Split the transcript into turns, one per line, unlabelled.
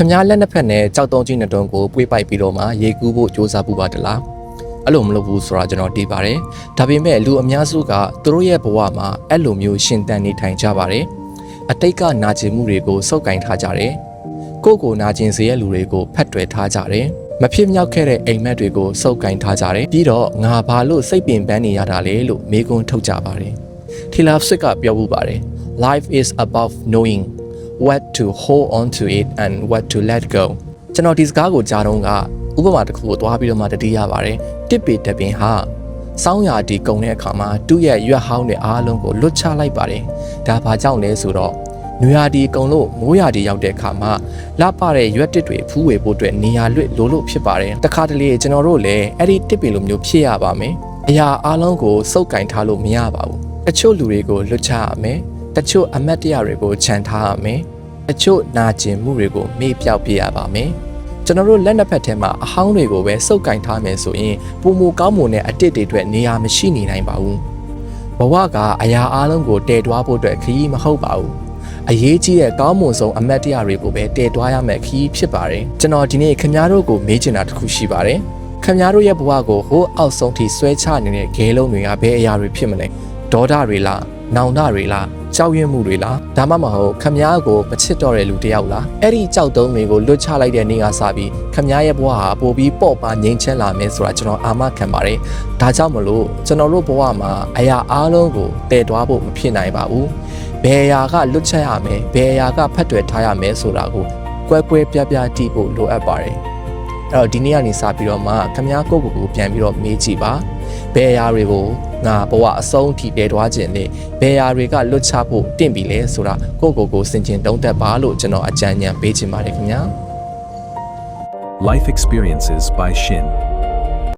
ခင်ဗျားလက်နှစ်ဖက်နဲ့ကြောက်တုံးကြီးနှစ်တုံးကိုပွေးပိုက်ပြီးတော့မှရေကူးဖို့စ조사ပူပါတလားအဲ့လိုမလုပ်ဘူးဆိုတာကျွန်တော်သိပါတယ်ဒါပေမဲ့လူအများစုကသူတို့ရဲ့ဘဝမှာအဲ့လိုမျိုးရှင်သန်နေထိုင်ကြပါတယ်အတိတ်ကနာကျင်မှုတွေကိုစုပ်ကင်ထားကြတယ်ကိုယ့်ကိုနာကျင်စေတဲ့လူတွေကိုဖက်တွယ်ထားကြတယ်မဖြစ်မြောက်ခဲ့တဲ့အိမ်မက်တွေကိုစုပ်ကင်ထားကြတယ်ပြီးတော့ငါဘာလို့စိတ်ပင်ပန်းနေရတာလဲလို့မေးခွန်းထုတ်ကြပါတယ်ထီလာဖ်စ်ကပြောမှုပါတယ် Life is about knowing what to hold on to it and what to let go ကျွန်တော်ဒီစကားကိုကြားတော့ကဥပမာတစ်ခုကိုသွားပြီးတော့မှတတိယပါတယ်တစ်ပေတပင်ဟာစောင်းရာဒီကုံတဲ့အခါမှာသူ့ရဲ့ရွက်ဟောင်းတဲ့အားလုံးကိုလွတ်ချလိုက်ပါတယ်ဒါဘာကြောင့်လဲဆိုတော့နွေရာဒီကုံလို့မိုးရာဒီရောက်တဲ့အခါမှာလှပတဲ့ရွက်တစ်တွေဖူးဝေဖို့အတွက်နေရာလွတ်လို့ဖြစ်ပါတယ်တခါတလေကျွန်တော်တို့လည်းအဲ့ဒီတစ်ပေလိုမျိုးဖြစ်ရပါမယ်အရာအားလုံးကိုစုပ်ကင်ထားလို့မရပါဘူးတချို့လူတွေကိုလွတ်ချရမယ်တချို့အမတ်တရားတွေကိုခြံထားရမယ်တချို့နာကျင်မှုတွေကိုမေ့ပြောက်ပြရပါမယ်ကျွန်တော်တို့လက်နှစ်ဖက်ထဲမှာအဟောင်းတွေကိုပဲစုပ်ကင်ထားမယ်ဆိုရင်ပုံမကောင်းမွန်တဲ့အတစ်တွေအတွက်နေရာမရှိနေနိုင်ပါဘူးဘဝကအရာအလုံးကိုတည်တွားဖို့အတွက်ခရီးမဟုတ်ပါဘူးအရေးကြီးတဲ့ကောင်းမွန်ဆုံးအမတ်တရားတွေကိုပဲတည်တွားရမယ်ခရီးဖြစ်ပါတယ်ကျွန်တော်ဒီနေ့ခင်ဗျားတို့ကိုမေးချင်တာတစ်ခုရှိပါတယ်ခင်ဗျားတို့ရဲ့ဘဝကိုဟိုးအောက်ဆုံးထိဆွဲချနေတဲ့ဂဲလုံးတွေကဘယ်အရာတွေဖြစ်မလဲဒေါသတွေလားနောင်တတွေလားကြောက်ရွံ့မှုတွေလားဒါမှမဟုတ်ခမားကိုမချစ်တော့တဲ့လူတယောက်လားအဲ့ဒီကြောက်တုံးတွေကိုလွတ်ချလိုက်တဲ့နေ့ကစပြီးခမားရဲ့ဘဝဟာပိုပြီးပေါ့ပါငြိမ်းချမ်းလာမယ်ဆိုတာကျွန်တော်အာမခံပါတယ်ဒါကြောင့်မလို့ကျွန်တော်တို့ဘဝမှာအရာအားလုံးကိုတည်တွားဖို့မဖြစ်နိုင်ပါဘူးဘယ်အရာကလွတ်ချက်ရမယ်ဘယ်အရာကဖတ်တွယ်ထားရမယ်ဆိုတာကိုကွဲကွဲပြားပြားကြည့်ဖို့လိုအပ်ပါတယ်အဲ့တော့ဒီနေ့ကနေစပြီးတော့မှခမားကိုပြန်ပြီးတော့မေးကြည့်ပါဘယ်အရာတွေကိုငါဘဝအဆုံးထိတည်တွားခြင်းနဲ့ဘယ်အရာတွေကလွတ်ချဖို့တင့်ပြီလဲဆိုတာကိုစင်ကျင်တုံးသက်ပါလို့ကျွန်တော်အကြံဉာဏ်ပေးချင်ပါတယ်ခင်ဗျာ
Life Experiences by Shin